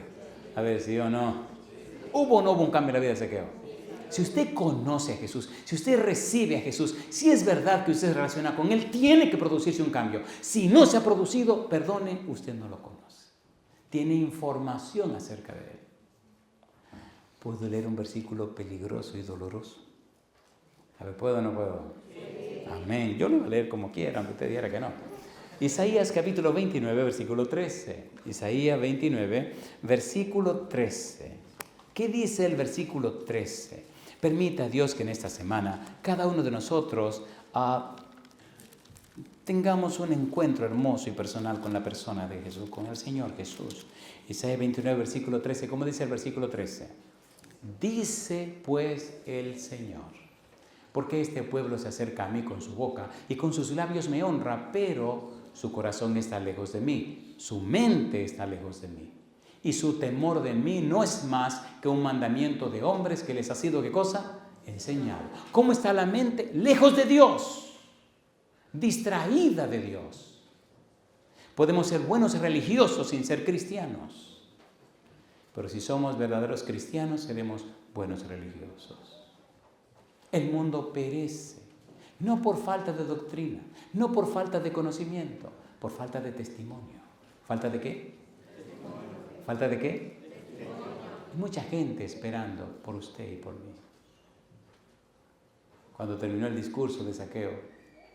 [SPEAKER 1] A ver, sí o no. ¿Hubo o no hubo un cambio en la vida de Zaqueo? Si usted conoce a Jesús, si usted recibe a Jesús, si es verdad que usted se relaciona con Él, tiene que producirse un cambio. Si no se ha producido, perdone, usted no lo conoce. Tiene información acerca de Él. ¿Puedo leer un versículo peligroso y doloroso? A ver, ¿puedo o no puedo? Sí. Amén. Yo lo voy a leer como quiera, aunque usted dijera que no. Isaías capítulo 29, versículo 13. Isaías 29, versículo 13. ¿Qué dice el versículo 13? Permita a Dios que en esta semana cada uno de nosotros tengamos un encuentro hermoso y personal con la persona de Jesús, con el Señor Jesús. Isaías 29, versículo 13. ¿Cómo dice el versículo 13? Dice pues el Señor, porque este pueblo se acerca a mí con su boca y con sus labios me honra, pero su corazón está lejos de mí, su mente está lejos de mí. Y su temor de mí no es más que un mandamiento de hombres que les ha sido, ¿qué cosa? Enseñado. ¿Cómo está la mente? Lejos de Dios, distraída de Dios. Podemos ser buenos religiosos sin ser cristianos, pero si somos verdaderos cristianos seremos buenos religiosos. El mundo perece, no por falta de doctrina, no por falta de conocimiento, por falta de testimonio. ¿Falta de qué? ¿Falta de qué? Hay mucha gente esperando por usted y por mí. Cuando terminó el discurso de Zaqueo,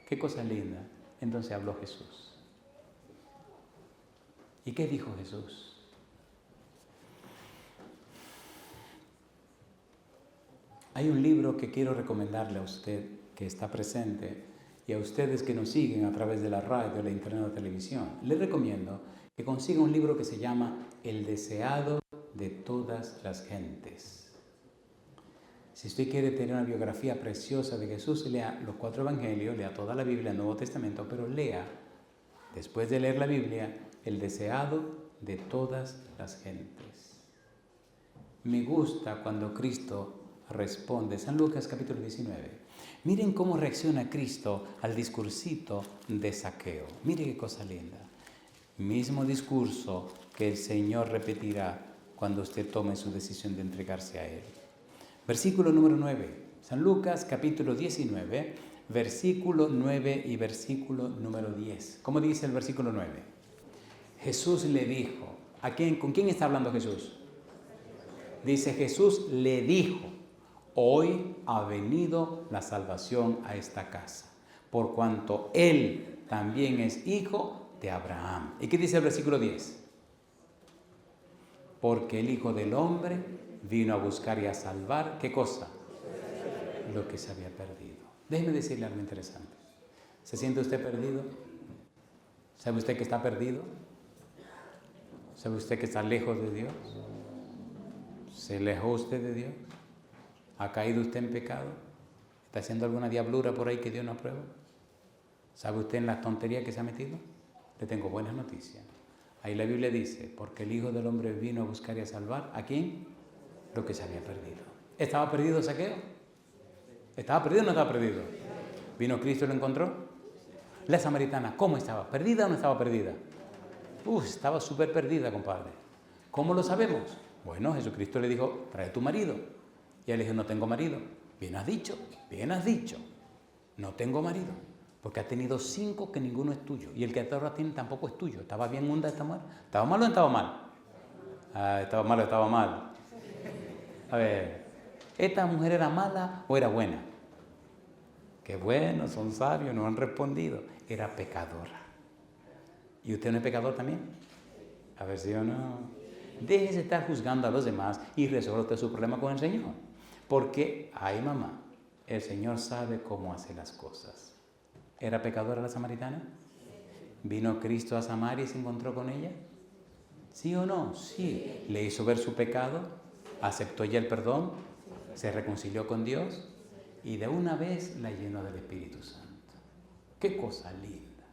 [SPEAKER 1] qué cosa linda, entonces habló Jesús. ¿Y qué dijo Jesús? Hay un libro que quiero recomendarle a usted que está presente y a ustedes que nos siguen a través de la radio, la internet o la televisión. Les recomiendo que consiga un libro que se llama El deseado de todas las gentes. Si usted quiere tener una biografía preciosa de Jesús, lea los 4 evangelios, lea toda la Biblia, el Nuevo Testamento, pero lea, después de leer la Biblia, El deseado de todas las gentes. Me gusta cuando Cristo responde, San Lucas capítulo 19. Miren cómo reacciona Cristo al discursito de Zaqueo. Miren qué cosa linda. Mismo discurso que el Señor repetirá cuando usted tome su decisión de entregarse a Él. Versículo número 9. San Lucas capítulo 19, versículo 9 y versículo número 10. ¿Cómo dice el versículo 9? Jesús le dijo, ¿con quién está hablando Jesús? Dice Jesús le dijo, hoy ha venido la salvación a esta casa, por cuanto Él también es hijo de Abraham. ¿Y qué dice el versículo 10? Porque el Hijo del Hombre vino a buscar y a salvar, ¿qué cosa? Lo que se había perdido. Déjeme decirle algo interesante. ¿Se siente usted perdido? ¿Sabe usted que está perdido? ¿Sabe usted que está lejos de Dios? ¿Se alejó usted de Dios? ¿Ha caído usted en pecado? ¿Está haciendo alguna diablura por ahí que Dios no aprueba? ¿Sabe usted en las tonterías que se ha metido? Le tengo buenas noticias. Ahí la Biblia dice, porque el Hijo del Hombre vino a buscar y a salvar, ¿a quién? Lo que se había perdido. ¿Estaba perdido Zaqueo? ¿Estaba perdido o no estaba perdido? ¿Vino Cristo y lo encontró? La samaritana, ¿cómo estaba? ¿Perdida o no estaba perdida? Estaba súper perdida, compadre. ¿Cómo lo sabemos? Bueno, Jesucristo le dijo, trae tu marido. Y él le dijo, no tengo marido. Bien has dicho. No tengo marido. Porque ha tenido 5 que ninguno es tuyo. Y el que ahora tiene tampoco es tuyo. ¿Estaba bien onda esta mujer? ¿Estaba mal o no estaba mal? Estaba mal. A ver, ¿esta mujer era mala o era buena? Qué bueno, son sabios, no han respondido. Era pecadora. ¿Y usted no es pecador también? A ver si o no. Déjese de estar juzgando a los demás y resuelva usted su problema con el Señor. Porque, ay mamá, el Señor sabe cómo hace las cosas. ¿Era pecadora la samaritana? ¿Vino Cristo a Samaria y se encontró con ella? ¿Sí o no? Sí. ¿Le hizo ver su pecado? ¿Aceptó ella el perdón? ¿Se reconcilió con Dios? Y de una vez la llenó del Espíritu Santo. Qué cosa linda.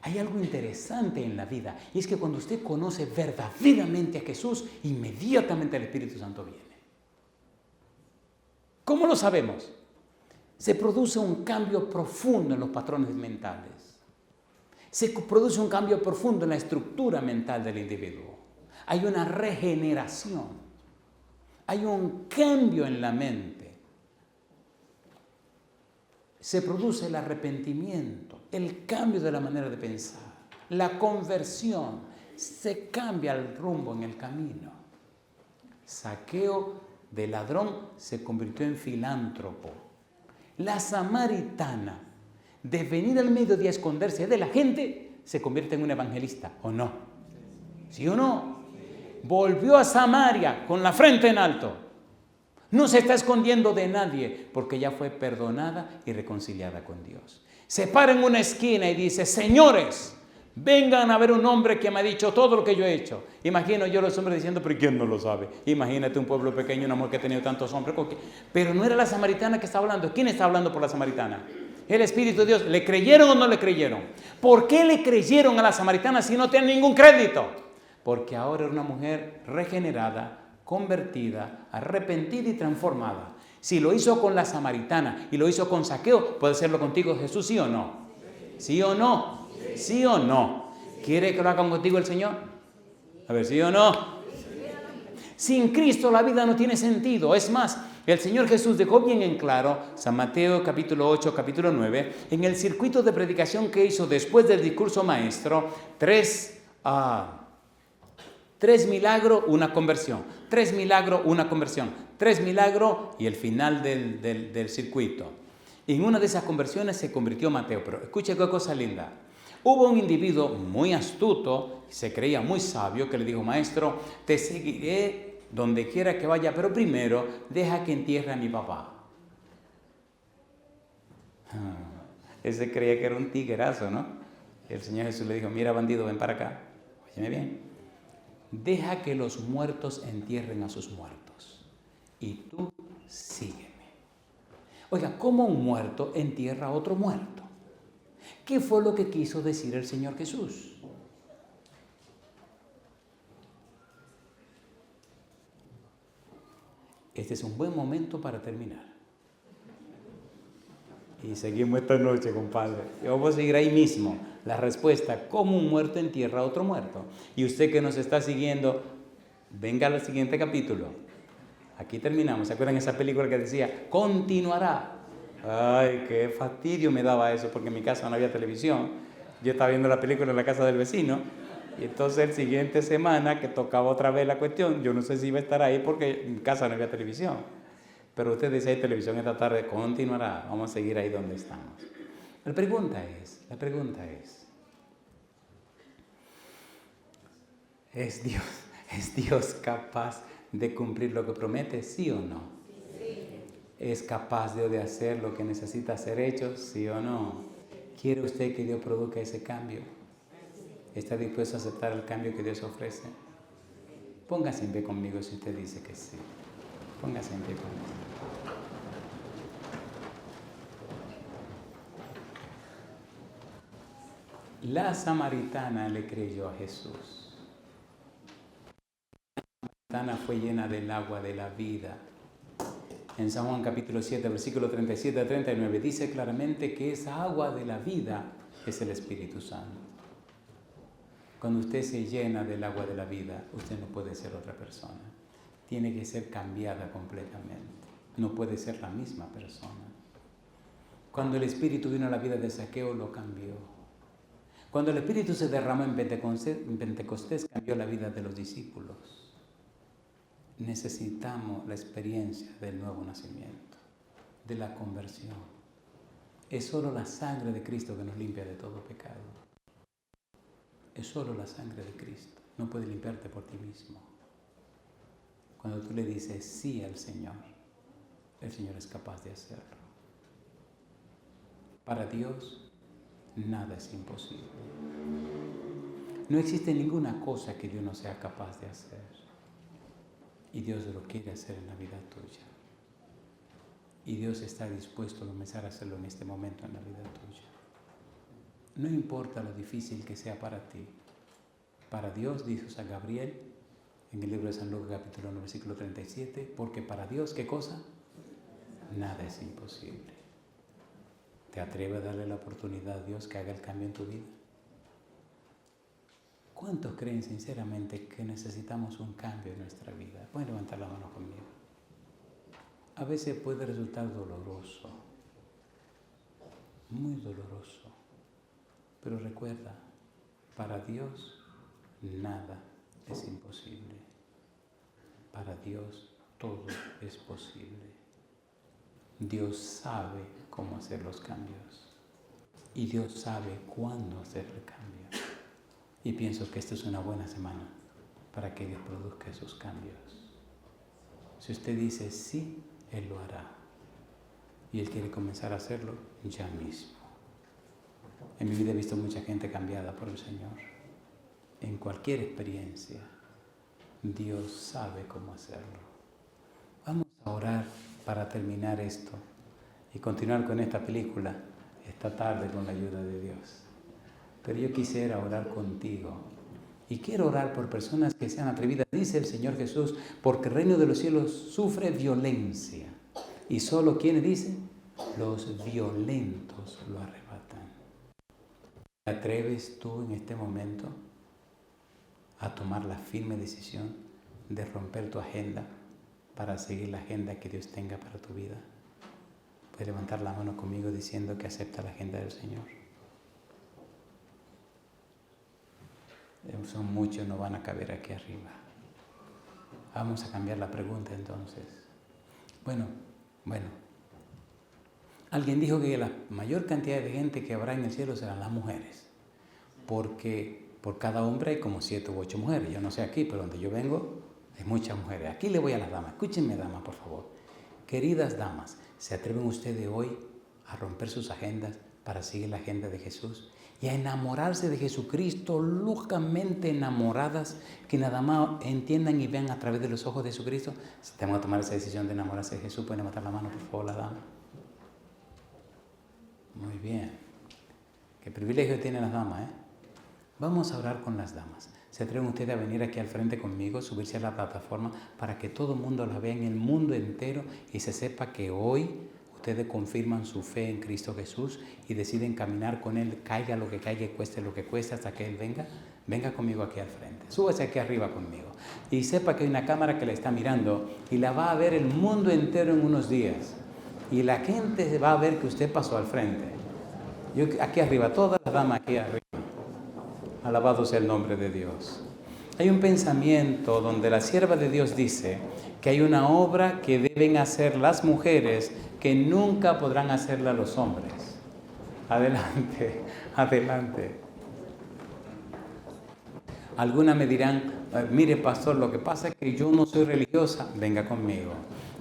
[SPEAKER 1] Hay algo interesante en la vida, y es que cuando usted conoce verdaderamente a Jesús, inmediatamente el Espíritu Santo viene. ¿Cómo lo sabemos? Se produce un cambio profundo en los patrones mentales. Se produce un cambio profundo en la estructura mental del individuo. Hay una regeneración. Hay un cambio en la mente. Se produce el arrepentimiento, el cambio de la manera de pensar, la conversión. Se cambia el rumbo en el camino. Zaqueo, de ladrón, se convirtió en filántropo. La samaritana, de venir al mediodía a esconderse de la gente, se convierte en un evangelista, ¿o no? ¿Sí o no? Volvió a Samaria con la frente en alto. No se está escondiendo de nadie porque ya fue perdonada y reconciliada con Dios. Se para en una esquina y dice: señores, vengan a ver un hombre que me ha dicho todo lo que yo he hecho. Imagino yo los hombres diciendo: pero ¿quién no lo sabe? Imagínate un pueblo pequeño, una mujer que ha tenido tantos hombres. Pero no era la samaritana que está hablando. ¿Quién está hablando por la samaritana? El Espíritu de Dios. ¿Le creyeron o no le creyeron? ¿Por qué le creyeron a la samaritana si no tiene ningún crédito? Porque ahora era una mujer regenerada, convertida, arrepentida y transformada. Si lo hizo con la samaritana y lo hizo con Zaqueo, ¿puede hacerlo contigo Jesús, sí o no? ¿Sí o no? ¿Sí o no? ¿Quiere que lo haga contigo el Señor? A ver, ¿sí o no? Sin Cristo la vida no tiene sentido. Es más, el Señor Jesús dejó bien en claro, San Mateo capítulo 8, capítulo 9, en el circuito de predicación que hizo después del discurso maestro, tres milagros, una conversión. 3 milagros, una conversión. 3 milagros y el final del circuito. En una de esas conversiones se convirtió Mateo. Pero escuche qué cosa linda. Hubo un individuo muy astuto, se creía muy sabio, que le dijo: maestro, te seguiré donde quiera que vaya, pero primero deja que entierre a mi papá. Ese creía que era un tiguerazo, ¿no? El Señor Jesús le dijo: mira, bandido, ven para acá. Óyeme bien. Deja que los muertos entierren a sus muertos y tú sígueme. Oiga, ¿cómo un muerto entierra a otro muerto? ¿Qué fue lo que quiso decir el Señor Jesús? Este es un buen momento para terminar. Y seguimos esta noche, compadre. Y vamos a seguir ahí mismo. La respuesta: ¿cómo un muerto entierra a otro muerto? Y usted que nos está siguiendo, venga al siguiente capítulo. Aquí terminamos. ¿Se acuerdan esa película que decía: continuará? Ay, qué fastidio me daba eso, porque en mi casa no había televisión. Yo estaba viendo la película en la casa del vecino. Y entonces el siguiente semana que tocaba otra vez la cuestión, yo no sé si iba a estar ahí porque en casa no había televisión. Pero usted dice: hay televisión esta tarde, continuará. Vamos a seguir ahí donde estamos. La pregunta es, ¿es Dios capaz de cumplir lo que promete, sí o no? Sí. ¿Es capaz de hacer lo que necesita ser hecho, sí o no? ¿Quiere usted que Dios produzca ese cambio? ¿Está dispuesto a aceptar el cambio que Dios ofrece? Póngase en pie conmigo si usted dice que sí. Póngase en pie conmigo. La samaritana le creyó a Jesús. La samaritana fue llena del agua de la vida. En San Juan capítulo 7, versículo 37 a 39, dice claramente que esa agua de la vida es el Espíritu Santo. Cuando usted se llena del agua de la vida, usted no puede ser otra persona. Tiene que ser cambiada completamente. No puede ser la misma persona. Cuando el Espíritu vino a la vida de Zaqueo, lo cambió. Cuando el Espíritu se derramó en Pentecostés, cambió la vida de los discípulos. Necesitamos la experiencia del nuevo nacimiento, de la conversión. Es solo la sangre de Cristo que nos limpia de todo pecado. Es solo la sangre de Cristo. No puede limpiarte por ti mismo. Cuando tú le dices sí al Señor, el Señor es capaz de hacerlo. Para Dios, nada es imposible. No existe ninguna cosa que Dios no sea capaz de hacer. Y Dios lo quiere hacer en la vida tuya. Y Dios está dispuesto a comenzar a hacerlo en este momento en la vida tuya. No importa lo difícil que sea para ti. Para Dios, dijo San Gabriel en el libro de San Lucas capítulo 1, versículo 37, porque para Dios, ¿qué cosa? Nada es imposible. ¿Te atreves a darle la oportunidad a Dios que haga el cambio en tu vida? ¿Cuántos creen sinceramente que necesitamos un cambio en nuestra vida? Pueden levantar la mano conmigo. A veces puede resultar doloroso, muy doloroso, pero recuerda, para Dios nada es imposible. Para Dios todo es posible. Dios sabe cómo hacer los cambios y Dios sabe cuándo hacer el cambio. Y pienso que esta es una buena semana para que Dios produzca esos cambios. Si usted dice sí, Él lo hará. Y Él quiere comenzar a hacerlo ya mismo. En mi vida he visto mucha gente cambiada por el Señor. En cualquier experiencia, Dios sabe cómo hacerlo. Vamos a orar para terminar esto y continuar con esta película esta tarde con la ayuda de Dios. Pero yo quisiera orar contigo y quiero orar por personas que sean atrevidas. Dice el Señor Jesús, porque el reino de los cielos sufre violencia. Y solo, ¿quiénes dicen? Los violentos lo arrebatan. ¿Te atreves tú en este momento a tomar la firme decisión de romper tu agenda para seguir la agenda que Dios tenga para tu vida? Puedes levantar la mano conmigo diciendo que acepta la agenda del Señor. Son muchos, no van a caber aquí arriba. Vamos a cambiar la pregunta entonces. Bueno. Alguien dijo que la mayor cantidad de gente que habrá en el cielo serán las mujeres. Porque por cada hombre hay como 7 u 8 mujeres. Yo no sé aquí, pero donde yo vengo hay muchas mujeres. Aquí le voy a las damas. Escúchenme, damas, por favor. Queridas damas, ¿se atreven ustedes hoy a romper sus agendas para seguir la agenda de Jesús? Y a enamorarse de Jesucristo, locamente enamoradas, que nada más entiendan y vean a través de los ojos de Jesucristo. Si tenemos que tomar esa decisión de enamorarse de Jesús, pueden levantar la mano, por favor, la dama. Muy bien. Qué privilegio tienen las damas, ¿eh? Vamos a orar con las damas. ¿Se atreven ustedes a venir aquí al frente conmigo, subirse a la plataforma para que todo el mundo la vea en el mundo entero y se sepa que hoy ustedes confirman su fe en Cristo Jesús y deciden caminar con Él, caiga lo que caiga, cueste lo que cueste, hasta que Él venga? Venga conmigo aquí al frente. Súbase aquí arriba conmigo. Y sepa que hay una cámara que la está mirando y la va a ver el mundo entero en unos días. Y la gente va a ver que usted pasó al frente. Yo aquí arriba, todas las damas aquí arriba. Alabado sea el nombre de Dios. Hay un pensamiento donde la sierva de Dios dice que hay una obra que deben hacer las mujeres que nunca podrán hacerla los hombres. Adelante, adelante. Algunas me dirán, mire pastor, lo que pasa es que yo no soy religiosa, venga conmigo.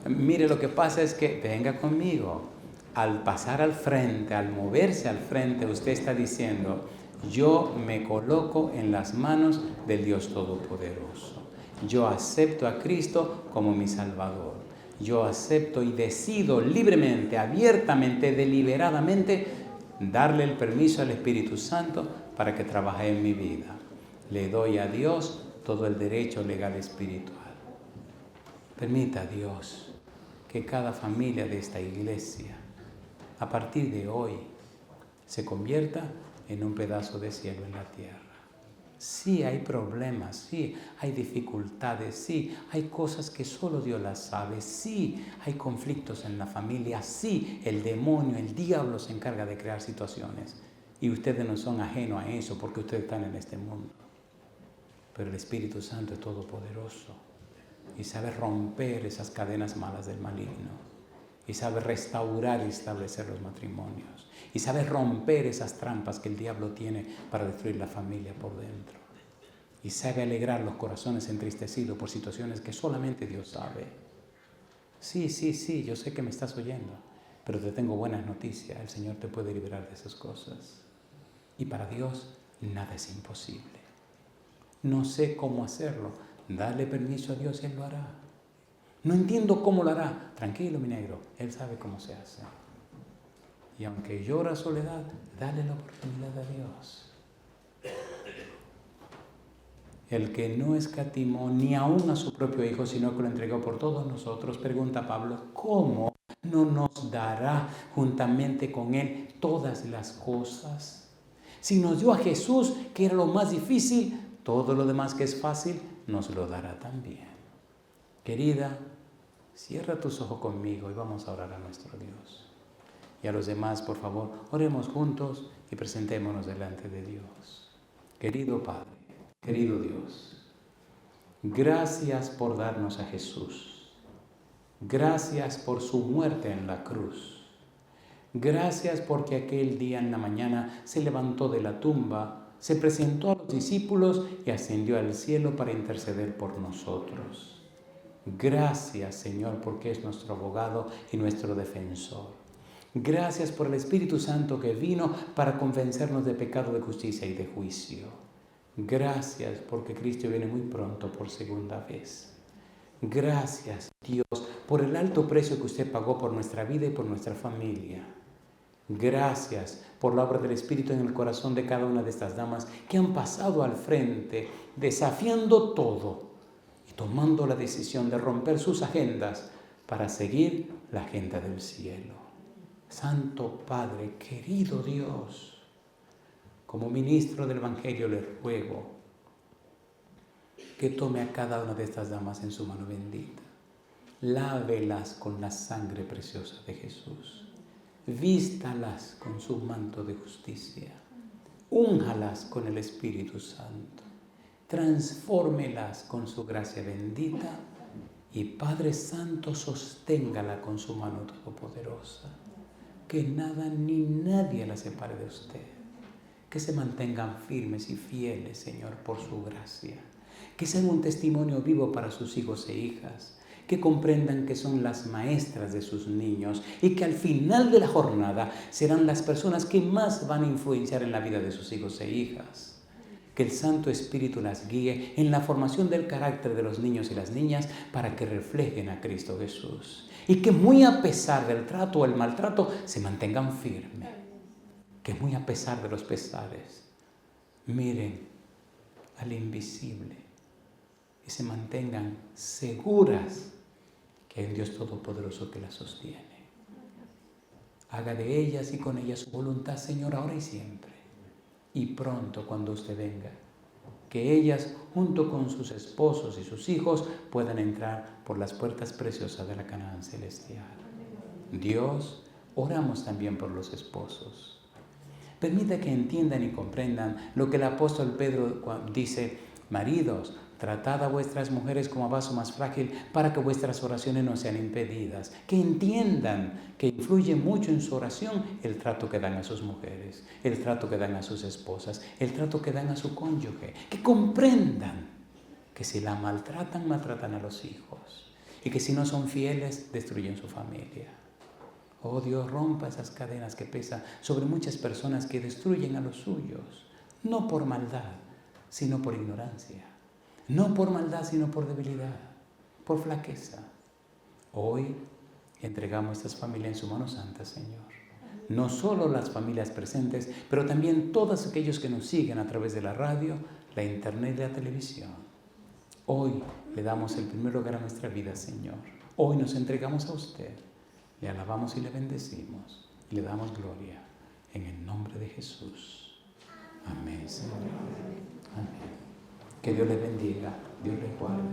[SPEAKER 1] Mire, lo que pasa es que venga conmigo. Al pasar al frente, al moverse al frente, usted está diciendo, yo me coloco en las manos del Dios Todopoderoso. Yo acepto a Cristo como mi Salvador. Yo acepto y decido libremente, abiertamente, deliberadamente, darle el permiso al Espíritu Santo para que trabaje en mi vida. Le doy a Dios todo el derecho legal espiritual. Permita a Dios que cada familia de esta iglesia, a partir de hoy, se convierta en un pedazo de cielo en la tierra. Sí hay problemas, sí hay dificultades, sí hay cosas que solo Dios las sabe, sí hay conflictos en la familia, sí el demonio, el diablo se encarga de crear situaciones y ustedes no son ajenos a eso porque ustedes están en este mundo. Pero el Espíritu Santo es todopoderoso y sabe romper esas cadenas malas del maligno y sabe restaurar y establecer los matrimonios y sabe romper esas trampas que el diablo tiene para destruir la familia por dentro y sabe alegrar los corazones entristecidos por situaciones que solamente Dios sabe. Sí, yo sé que me estás oyendo, pero te tengo buenas noticias. El Señor te puede liberar de esas cosas y para Dios nada es imposible. No sé cómo hacerlo, dale permiso a Dios y Él lo hará. No entiendo cómo lo hará, tranquilo mi negro, Él sabe cómo se hace. Y aunque llora soledad, dale la oportunidad a Dios. El que no escatimó ni aún a su propio Hijo, sino que lo entregó por todos nosotros, pregunta Pablo, ¿cómo no nos dará juntamente con Él todas las cosas? Si nos dio a Jesús, que era lo más difícil, todo lo demás que es fácil, nos lo dará también. Querida, cierra tus ojos conmigo y vamos a orar a nuestro Dios. Y a los demás, por favor, oremos juntos y presentémonos delante de Dios. Querido Padre, querido Dios, gracias por darnos a Jesús. Gracias por su muerte en la cruz. Gracias porque aquel día en la mañana se levantó de la tumba, se presentó a los discípulos y ascendió al cielo para interceder por nosotros. Gracias, Señor, porque es nuestro abogado y nuestro defensor. Gracias por el Espíritu Santo que vino para convencernos de pecado, de justicia y de juicio. Gracias porque Cristo viene muy pronto por segunda vez. Gracias, Dios, por el alto precio que usted pagó por nuestra vida y por nuestra familia. Gracias por la obra del Espíritu en el corazón de cada una de estas damas que han pasado al frente, desafiando todo y tomando la decisión de romper sus agendas para seguir la agenda del cielo. Santo Padre, querido Dios, como ministro del Evangelio le ruego que tome a cada una de estas damas en su mano bendita. Lávelas con la sangre preciosa de Jesús. Vístalas con su manto de justicia. Únjalas con el Espíritu Santo. Transfórmelas con su gracia bendita. Y Padre Santo, sosténgala con su mano todopoderosa. Que nada ni nadie la separe de usted. Que se mantengan firmes y fieles, Señor, por su gracia. Que sean un testimonio vivo para sus hijos e hijas. Que comprendan que son las maestras de sus niños y que al final de la jornada serán las personas que más van a influenciar en la vida de sus hijos e hijas. Que el Santo Espíritu las guíe en la formación del carácter de los niños y las niñas para que reflejen a Cristo Jesús. Y que muy a pesar del trato o el maltrato se mantengan firmes. Que muy a pesar de los pesares miren al invisible y se mantengan seguras que hay un Dios Todopoderoso que las sostiene. Haga de ellas y con ellas su voluntad, Señor, ahora y siempre. Y pronto, cuando usted venga, que ellas, junto con sus esposos y sus hijos, puedan entrar por las puertas preciosas de la Canaán celestial. Dios, oramos también por los esposos. Permita que entiendan y comprendan lo que el apóstol Pedro dice: maridos, tratad a vuestras mujeres como a vaso más frágil para que vuestras oraciones no sean impedidas. Que entiendan que influye mucho en su oración el trato que dan a sus mujeres, el trato que dan a sus esposas, el trato que dan a su cónyuge. Que comprendan que si la maltratan, maltratan a los hijos. Y que si no son fieles, destruyen su familia. Oh Dios, rompa esas cadenas que pesan sobre muchas personas que destruyen a los suyos. No por maldad, sino por ignorancia. No por maldad, sino por debilidad, por flaqueza. Hoy entregamos estas familias en su mano santa, Señor. No solo las familias presentes, pero también todos aquellos que nos siguen a través de la radio, la internet y la televisión. Hoy le damos el primer lugar a nuestra vida, Señor. Hoy nos entregamos a usted. Le alabamos y le bendecimos. Y le damos gloria. En el nombre de Jesús. Amén, Señor. Amén. Que Dios les bendiga, Dios les guarde.